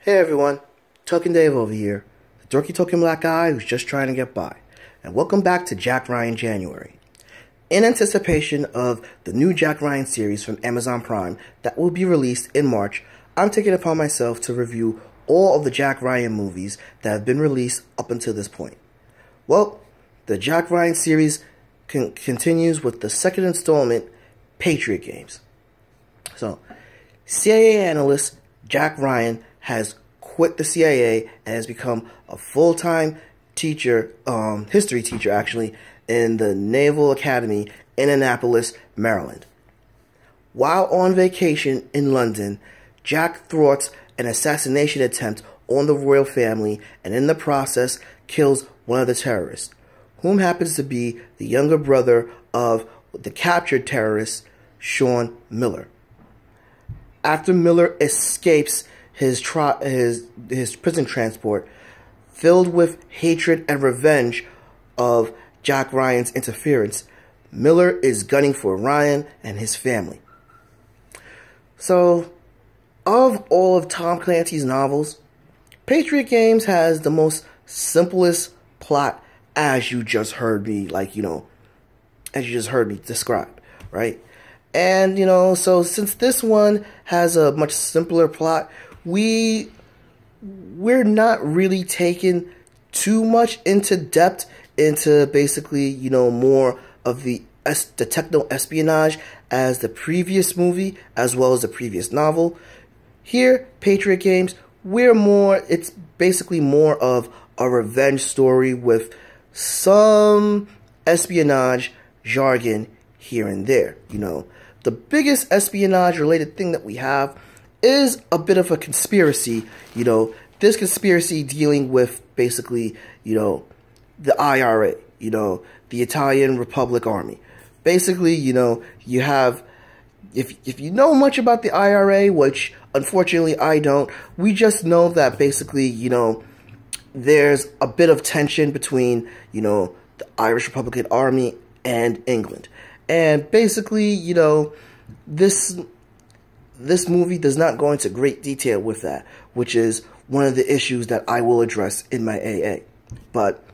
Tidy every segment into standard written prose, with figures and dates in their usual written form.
Hey everyone, Token Dave over here, the dorky token black guy who's just trying to get by, and welcome back to Jack Ryan January. In anticipation of the new Jack Ryan series from Amazon Prime that will be released in March, I'm taking it upon myself to review all of the Jack Ryan movies that have been released up until this point. Well, the Jack Ryan series continues with the second installment, Patriot Games. So, CIA analyst Jack Ryan has quit the CIA and has become a full-time teacher, history teacher actually, in the Naval Academy in Annapolis, Maryland. While on vacation in London, Jack thwarts an assassination attempt on the royal family and in the process kills one of the terrorists, whom happens to be the younger brother of the captured terrorist, Sean Miller. After Miller escapes his prison transport, filled with hatred and revenge of Jack Ryan's interference, Miller is gunning for Ryan and his family. So, of all of Tom Clancy's novels, Patriot Games has the most simplest plot, as you just heard me, describe, right? And, so since this one has a much simpler plot, we're not really taken too much into depth into basically, more of the techno-espionage as the previous movie, as well as the previous novel. Here, Patriot Games, it's basically more of a revenge story with some espionage jargon here and there, The biggest espionage-related thing that we have is a bit of a conspiracy, this conspiracy dealing with basically, the IRA, the Italian Republic Army. Basically, you have, if you know much about the IRA, which unfortunately I don't, we just know that basically, there's a bit of tension between, the Irish Republican Army and England. And basically, this movie does not go into great detail with that, which is one of the issues that I will address in my AA. But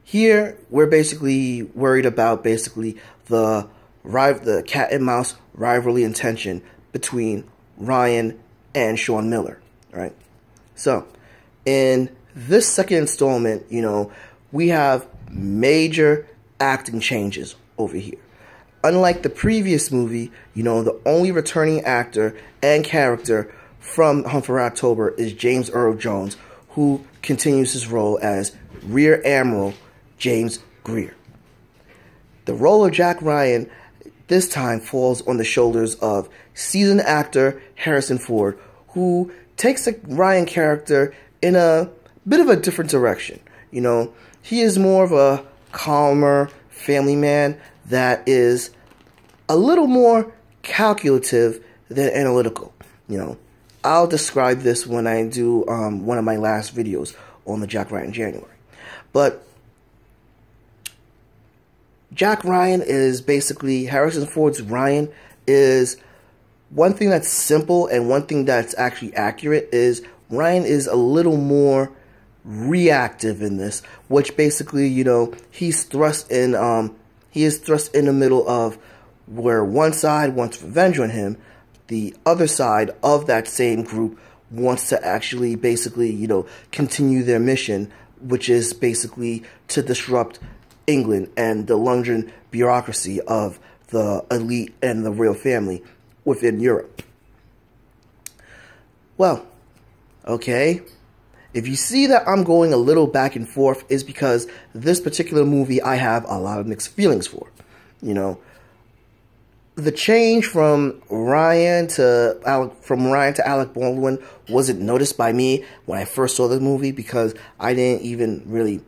here, we're basically worried about the cat and mouse rivalry and tension between Ryan and Sean Miller, right? So, in this second installment, we have major acting changes over here. Unlike the previous movie, the only returning actor and character from Hunt for Red October is James Earl Jones, who continues his role as Rear Admiral James Greer. The role of Jack Ryan this time falls on the shoulders of seasoned actor Harrison Ford, who takes the Ryan character in a bit of a different direction. He is more of a calmer family man that is a little more calculative than analytical. I'll describe this when I do one of my last videos on the Jack Ryan January. But Jack Ryan is basically, Harrison Ford's Ryan is, one thing that's simple and one thing that's actually accurate is Ryan is a little more reactive in this, which basically, he is thrust in the middle of where one side wants revenge on him, the other side of that same group wants to actually basically, continue their mission, which is basically to disrupt England and the London bureaucracy of the elite and the royal family within Europe. Well, okay. If you see that I'm going a little back and forth, is because this particular movie I have a lot of mixed feelings for. The change from Ryan to Alec Baldwin wasn't noticed by me when I first saw the movie because I didn't even really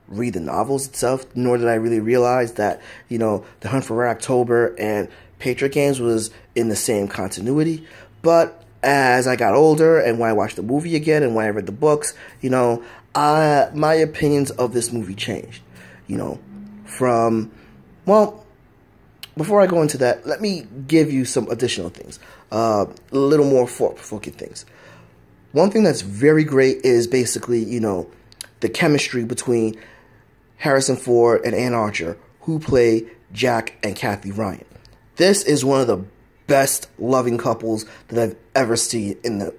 read the novels itself, nor did I really realize that, The Hunt for Red October and Patriot Games was in the same continuity. But as I got older and when I watched the movie again and when I read the books, my opinions of this movie changed. Before I go into that, let me give you some additional things, a little more thought-provoking things. one thing that's very great is basically, the chemistry between Harrison Ford and Anne Archer, who play Jack and Kathy Ryan. This is one of the best loving couples that I've ever seen in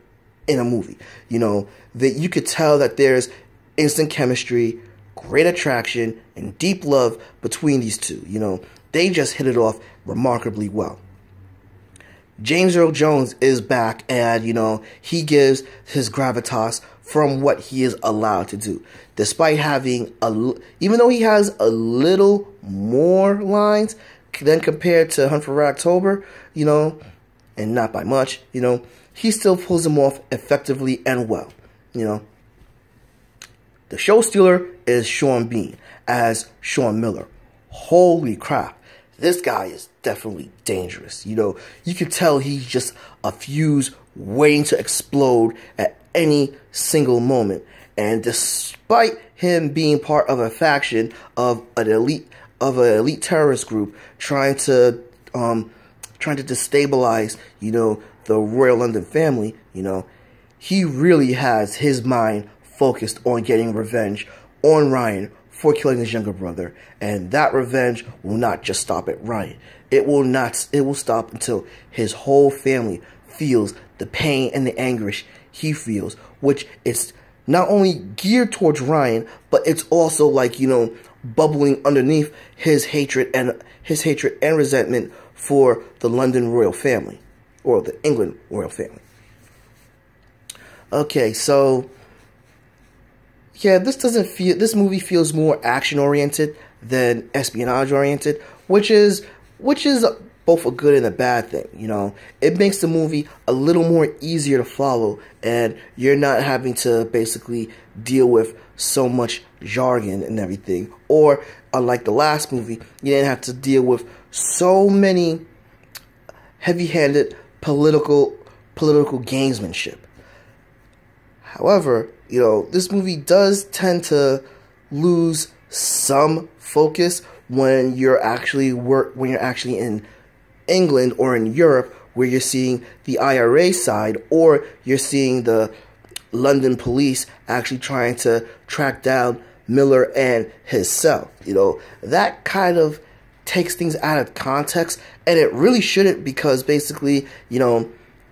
a movie. That you could tell that there's instant chemistry, great attraction, and deep love between these two. They just hit it off remarkably well. James Earl Jones is back, and he gives his gravitas from what he is allowed to do, despite having even though he has a little more lines than compared to Hunt for Red October, and not by much, he still pulls them off effectively and well. The show stealer is Sean Bean as Sean Miller. Holy crap. This guy is definitely dangerous. You can tell he's just a fuse waiting to explode at any single moment. And despite him being part of a faction of an elite terrorist group trying to destabilize, the Royal London family, he really has his mind focused on getting revenge on Ryan for killing his younger brother, and that revenge will not just stop at Ryan. It will stop until his whole family feels the pain and the anguish he feels, which is not only geared towards Ryan, but it's also like, bubbling underneath his hatred and resentment for the London royal family, or the England royal family. Okay, so yeah, this movie feels more action-oriented than espionage-oriented, which is both a good and a bad thing, It makes the movie a little more easier to follow, and you're not having to basically deal with so much jargon and everything. Or, unlike the last movie, you didn't have to deal with so many heavy-handed political gamesmanship. However, this movie does tend to lose some focus when you're actually in England or in Europe, where you're seeing the IRA side, or you're seeing the London police actually trying to track down Miller and his cell. That kind of takes things out of context, and it really shouldn't, because basically,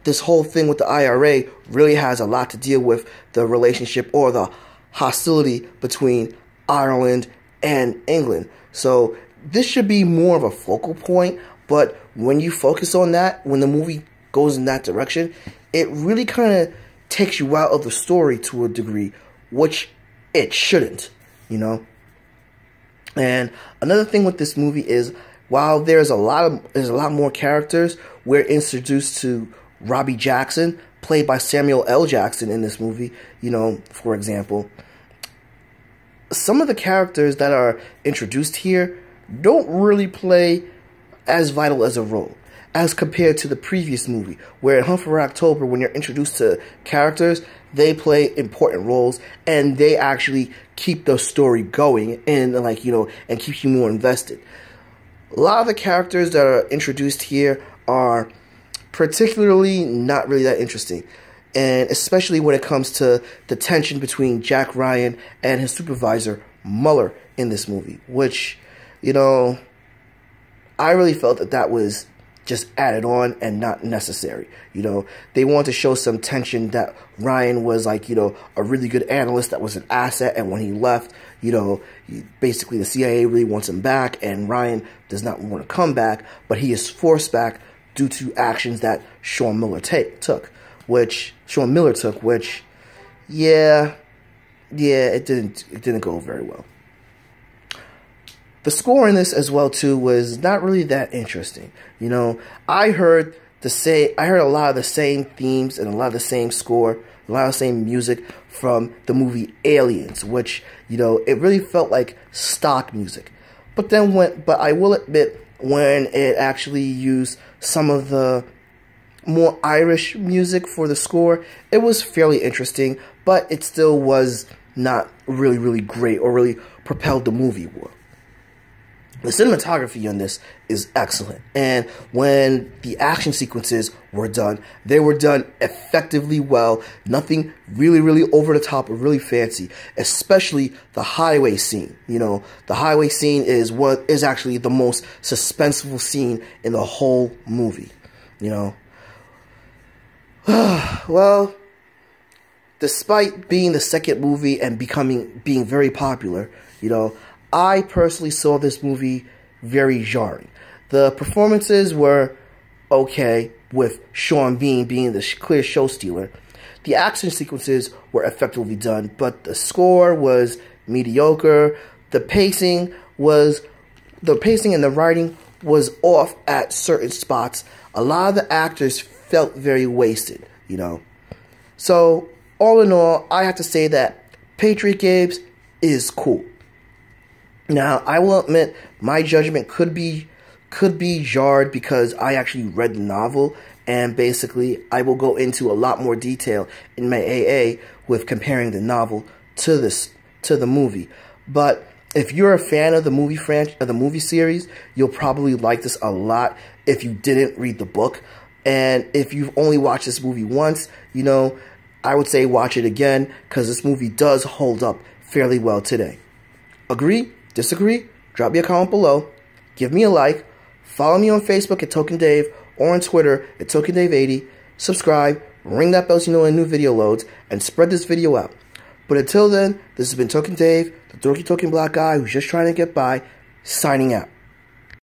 this whole thing with the IRA really has a lot to deal with the relationship or the hostility between Ireland and England. So this should be more of a focal point, but when you focus on that, when the movie goes in that direction, it really kind of takes you out of the story to a degree, which it shouldn't, And another thing with this movie is, while there's a lot more characters, we're introduced to Robbie Jackson, played by Samuel L. Jackson in this movie, for example. Some of the characters that are introduced here don't really play as vital as a role as compared to the previous movie, where in Hunt for Red October, when you're introduced to characters, they play important roles, and they actually keep the story going, and and keep you more invested. A lot of the characters that are introduced here are particularly not really that interesting, and especially when it comes to the tension between Jack Ryan and his supervisor Mueller in this movie, which, I really felt that was just added on and not necessary. They want to show some tension that Ryan was a really good analyst that was an asset, and when he left, basically the CIA really wants him back, and Ryan does not want to come back, but he is forced back due to actions that Sean Miller took, which it didn't go very well. The score in this as well too was not really that interesting. I heard a lot of the same themes and a lot of the same score, a lot of the same music from the movie Aliens, which, it really felt like stock music. But I will admit, when it actually used some of the more Irish music for the score, it was fairly interesting, but it still was not really, really great or really propelled the movie well. The cinematography on this is excellent, and when the action sequences were done, they were done effectively well. Nothing really over the top or really fancy, especially the highway scene. You know, the highway scene is what is actually the most suspenseful scene in the whole movie. You know, well, despite being the second movie and being very popular, you know, I personally saw this movie very jarring. The performances were okay, with Sean Bean being the clear show stealer. The action sequences were effectively done, but the score was mediocre. The pacing and the writing was off at certain spots. A lot of the actors felt very wasted, you know. So, all in all, I have to say that Patriot Games is cool. Now, I will admit my judgment could be jarred because I actually read the novel, and basically I will go into a lot more detail in my AA with comparing the novel to the movie. But if you're a fan of the movie series, you'll probably like this a lot if you didn't read the book. And if you've only watched this movie once, you know, I would say watch it again, because this movie does hold up fairly well today. Agree? Disagree? Drop me a comment below. Give me a like. Follow me on Facebook at Token Dave or on Twitter at TokenDave80. Subscribe, ring that bell so you know when a new video loads, and spread this video out. But until then, this has been Token Dave, the dorky token black guy who's just trying to get by, signing out.